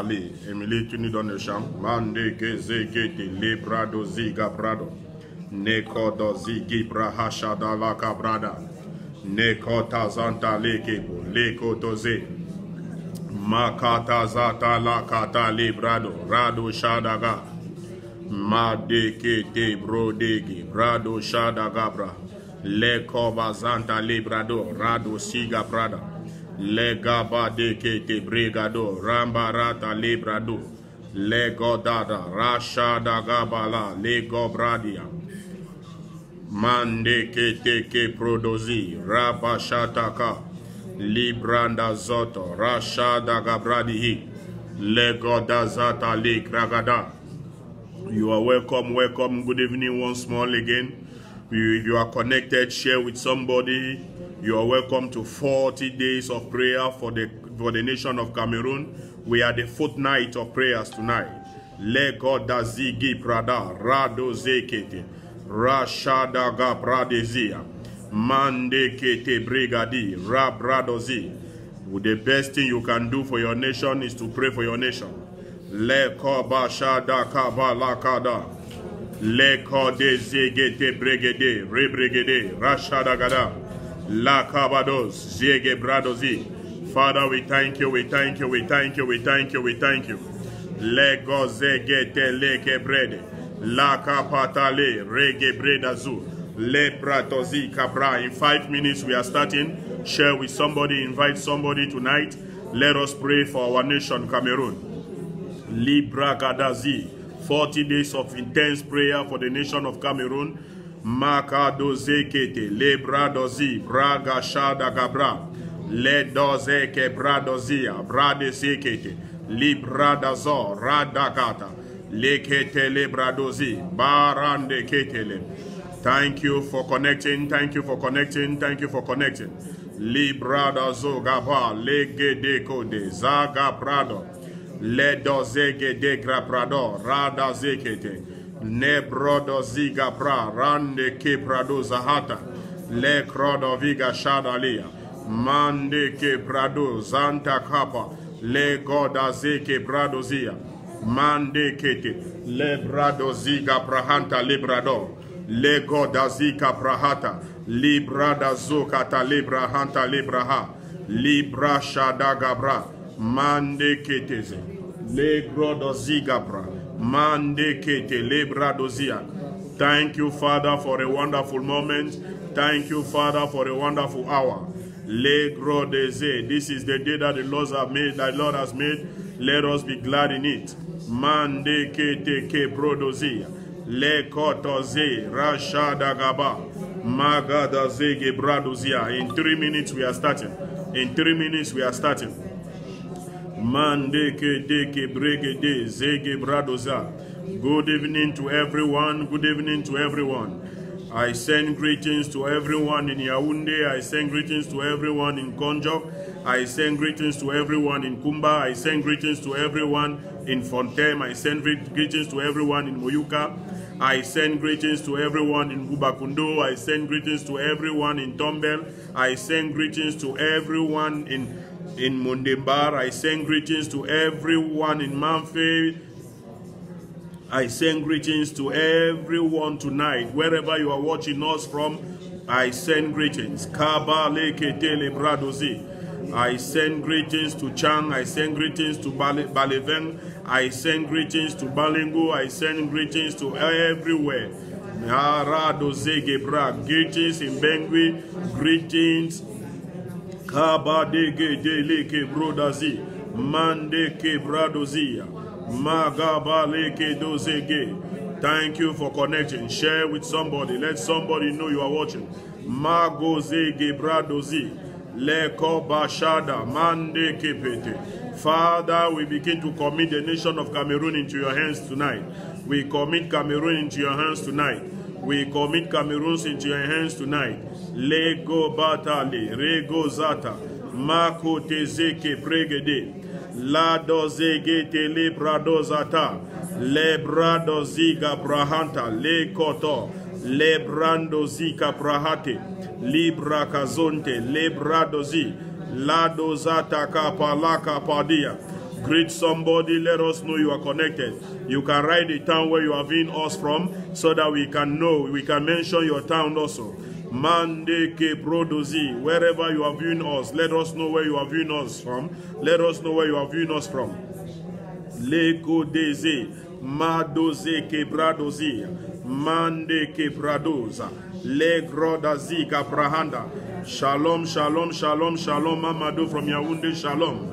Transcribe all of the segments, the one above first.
Ali, Emily Tuni dans le champ, Mande Gezegete, Lebrado Ziga Brado, Neko Dozi Gibra Hashada la Cabrada, Neko Tazanta Lekebo, Leko Doze, Makata Zata la Kata Librado, Rado Shadaga, Madekete Brodegi, Brado Shadagabra, Leko Bazanta Librado, Rado Siga Brada. Legaba de kete brigado, rambarata librado, legodada, rashada gabala, legobradia, mande kete ke prodozi, rabashataka, libranda zoto, rashada gabradihi, legodazata likragada. You are welcome, welcome. Good evening once more again. If you are connected, share with somebody. You are welcome to 40 days of prayer for the nation of Cameroon. We are the fourth night of prayers tonight. Le Godazigi Prada, Rado Zekete, Rashada Gabradezia, Mande Kete Brigadi, Rabradozi. The best thing you can do for your nation is to pray for your nation. Le Kobashada Kabalakada, Le Kodezegete Brigade, Rebregade, Rashada Gada. La Cabados, Zege Bradozi. Father, we thank you, we thank you, we thank you, we thank you, we thank you. Lego Zegete Leke Brede, La Capatale, Rege Bredazu, Le Pratozi Capra. In 5 minutes we are starting. Share with somebody, invite somebody tonight. Let us pray for our nation, Cameroon. Libra Gadazi, 40 days of intense prayer for the nation of Cameroon. Makado zekete, lebradozi, braga shada gabra, ledozeke bradozia, brade sekete, libradazo, radagata, lekete lebradozi, barande ketele. Thank you for connecting, thank you for connecting, thank you for connecting. Libradazo gaba, legede kode, zaga prado, ledozege de graprado, rada zekete. Nebrodo ziga pra rande ke prado zahata le krodo viga shadalia mande ke prado zanta kapa le goda zeke prado zia mande kete le brado ziga prahanta librado le goda zika prahata librada zokata librahanta libraha libra shadagabra mande keteze le grodo ziga pra Mande kete lebradozia. Thank you, Father, for a wonderful moment. Thank you, Father, for a wonderful hour. Legrodeze. This is the day that the Lord has made. Let us be glad in it. Mande kete ke brodozia. Le kotoze rashada gaba. Magadaze gebradozia. In 3 minutes we are starting. In 3 minutes we are starting. Mande ke deke bregede zege bradoza. Good evening to everyone. Good evening to everyone. I send greetings to everyone in Yaoundé. I send greetings to everyone in Konjok. I send greetings to everyone in Kumba. I send greetings to everyone in Fontem. I send greetings to everyone in Moyuka. I send greetings to everyone in Bubakundo. I send greetings to everyone in Tombel. I send greetings to everyone in Mundembar. I send greetings to everyone in Manfred. I send greetings to everyone tonight. Wherever you are watching us from, I send greetings. Kabale Ketele Bradozi. I send greetings to Chang. I send greetings to Baleveng. I send greetings to Balengo. I send greetings to everywhere. Greetings in Bengui. Greetings Kaba dege leke brodazi, mande ke bradozia, magaba leke dozege. Thank you for connecting. Share with somebody. Let somebody know you are watching. Mago zege bradozi, leko bashada, mande ke pete. Father, we begin to commit the nation of Cameroon into your hands tonight. We commit Cameroon into your hands tonight. We commit Cameroon into your hands tonight. Lego batali, rego zata, mako tezeke pregede, lado zege tele brado zata, le brado ziga brahanta, le koto, le brando zika brahate, libra kazonte, le brado zi, lado zata kapalaka padia, Greet somebody, let us know you are connected. You can write the town where you are viewing us from so that we can know, we can mention your town also. Mande ke brodozi, wherever you are viewing us, let us know where you are viewing us from. Let us know where you are viewing us from. Leko deze, madoze ke bradozi, mande ke bradoza, le grodazi ka brahanda. Shalom, shalom, shalom, shalom, Mamadou from Yaoundé, shalom.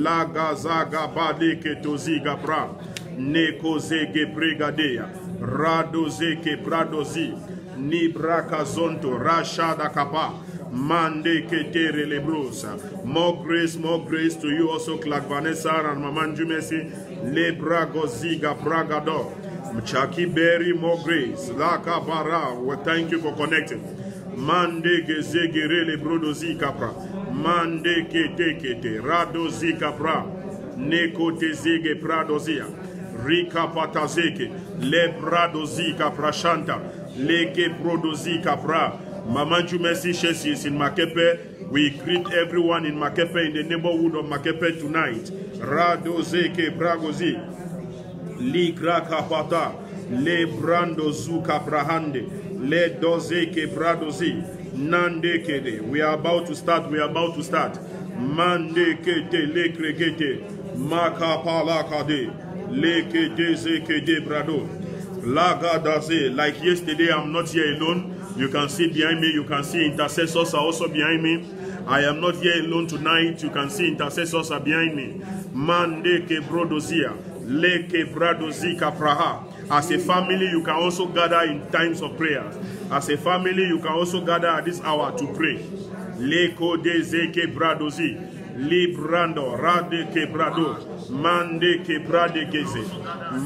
La gazaga bade ke tozi gabra, neko zege bregadea, radoze ke bradozi. Ni brakazonto rashada kapa mande ketere lebrosa. More grace to you also, Clark Vanessa and Maman Jumesi le bragoziga bragado Mchaki Berry. More grace laka bara. Well, thank you for connecting. Mande gezegere le brodozi kapra mande kete radozi kapra neko tezege pradozia rika patazeke le bradozi kapra shanta leke brodozi kapra. Maman Jumesi Shesi is in Makepe. We greet everyone in Makepe, in the neighborhood of Makepe tonight. Radozeke bragozi li krakapata le brandozu kaprahande le dozeke bradozi nande kede. We are about to start. Mande kete le krekete makapala kade le kete zeke brado. Lagadaze. Like yesterday, I'm not here alone. You can see behind me. You can see intercessors are also behind me. I am not here alone tonight. You can see intercessors are behind me. Mande ke brodozia, leke bradozika praha. As a family, you can also gather in times of prayer. As a family, you can also gather at this hour to pray. Leko de zeke bradozi, librando rade ke brado, mande ke brade keze,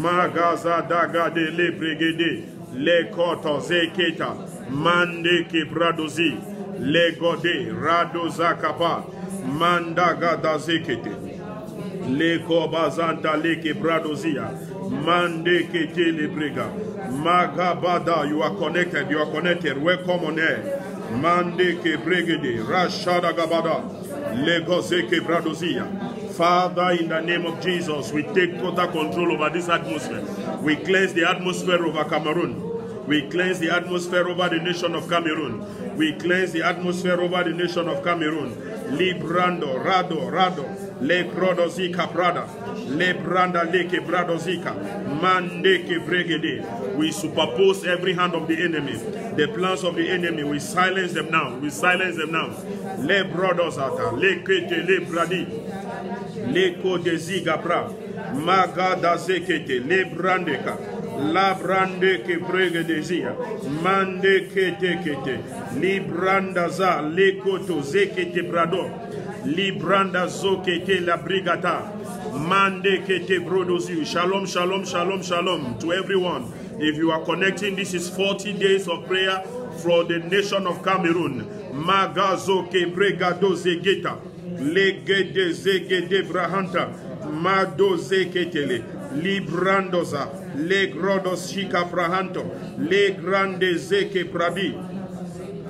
magaza daga de le bregede, le koto zeketa, mande ke bradozi, le gode rado zakapa, mandaga da zekete, le kobazanta le ke bradozia, mande kete le brega, magabada. You are connected. Welcome on air. Mande ke bregede, rashada gabada, legose ke bradozia. Father, in the name of Jesus, we take total control over this atmosphere. We cleanse the atmosphere over Cameroon. We cleanse the atmosphere over the nation of Cameroon. We cleanse the atmosphere over the nation of Cameroon. Librando, rado, le brodozika prada, le branda leke bradozika, mande ke bregede. We superpose every hand of the enemy, the plans of the enemy. We silence them now. Le brodozata, le kete, le bradi, le kodeziga pra, magada zekete, le brandeka, la brande ke bregedezia, mande kete, li brandaza, le koto zekete brado, li branda zokete la brigata, mande kete brodozi. Shalom, shalom, shalom, shalom to everyone. If you are connecting, this is 40 days of prayer for the nation of Cameroon. Magazo ke bregado zegeta, legede zegede brahanta, mado zeketele, librandoza, le grodos shika prahanto, le grande zeke prabi,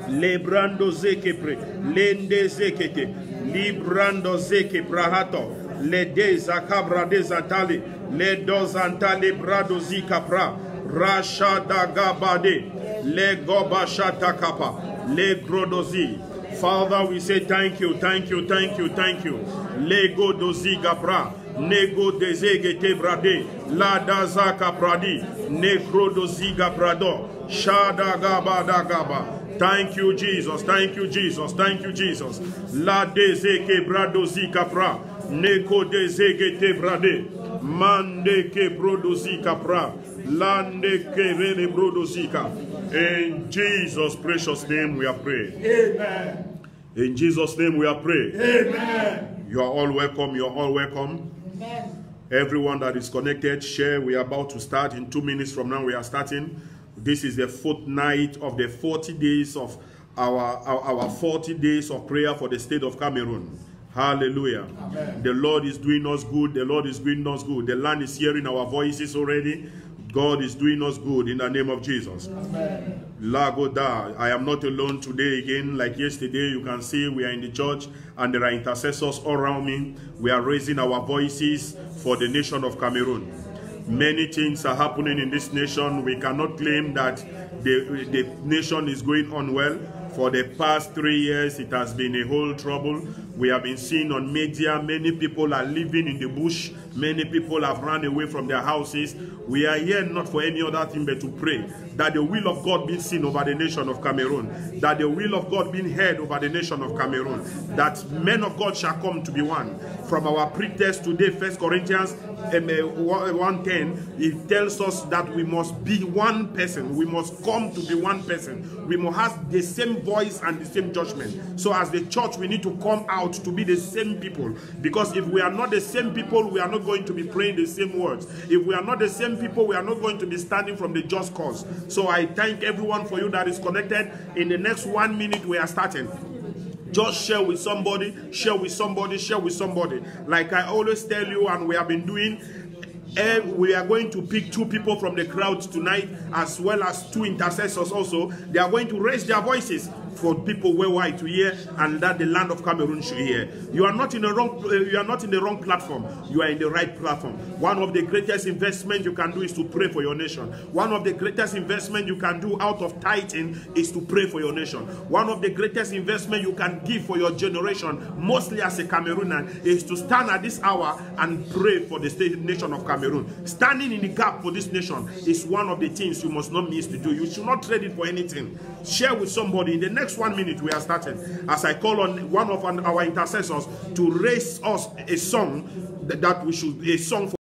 le brando zeke pre, lende zekete, librando zeke prahato, le de zakabra de zatali, le dozantale brado zika pra, rashada gabade, le gobashata kapa, le grodozi. Father, we say thank you. Lego dozi gabra, nego dezegete brade, la dazaka pradi, negro dozi gabrado, shada gaba. Thank you, Jesus. La dezeke bradozi capra, neko dezegete brade, mande ke brodozi capra, lande ke rene brodozika. In Jesus' precious name we are praying. Amen. In Jesus' name we are praying. Amen. You are all welcome. Amen. Everyone that is connected, share. We are about to start. In 2 minutes from now, we are starting. This is the fourth night of the 40 days of our 40 days of prayer for the state of Cameroon. Hallelujah. Amen. The Lord is doing us good. The Lord is doing us good. The land is hearing our voices already. God is doing us good in the name of Jesus. Amen. Lagoda, I am not alone today again. Like yesterday, you can see we are in the church and there are intercessors all around me. We are raising our voices for the nation of Cameroon. Many things are happening in this nation. We cannot claim that the nation is going on well. For the past 3 years, it has been a whole trouble. We have been seeing on media, many people are living in the bush. Many people have run away from their houses. We are here not for any other thing but to pray that the will of God be seen over the nation of Cameroon, that the will of God be heard over the nation of Cameroon, that men of God shall come to be one. From our pretext today, 1 Corinthians 1:10, it tells us that we must be one person. We must come to be one person. We must have the same voice and the same judgment. So as the church, we need to come out to be the same people. Because if we are not the same people, we are not going to be praying the same words. If we are not the same people, we are not going to be standing from the just cause. So I thank everyone for you that is connected. In the next 1 minute, we are starting. Just share with somebody, share with somebody, share with somebody. Like I always tell you, and we have been doing, we are going to pick 2 people from the crowd tonight, as well as 2 intercessors also. They are going to raise their voices for people worldwide to hear, and that the land of Cameroon should hear. You are not in the wrong. You are not in the wrong platform. You are in the right platform. One of the greatest investments you can do is to pray for your nation. One of the greatest investments you can do out of tithing is to pray for your nation. One of the greatest investments you can give for your generation, mostly as a Cameroonian, is to stand at this hour and pray for the nation of Cameroon. Standing in the gap for this nation is one of the things you must not miss to do. You should not trade it for anything. Share with somebody. In the next 1 minute, we are starting. As I call on one of our intercessors to raise us a song that we should, a song for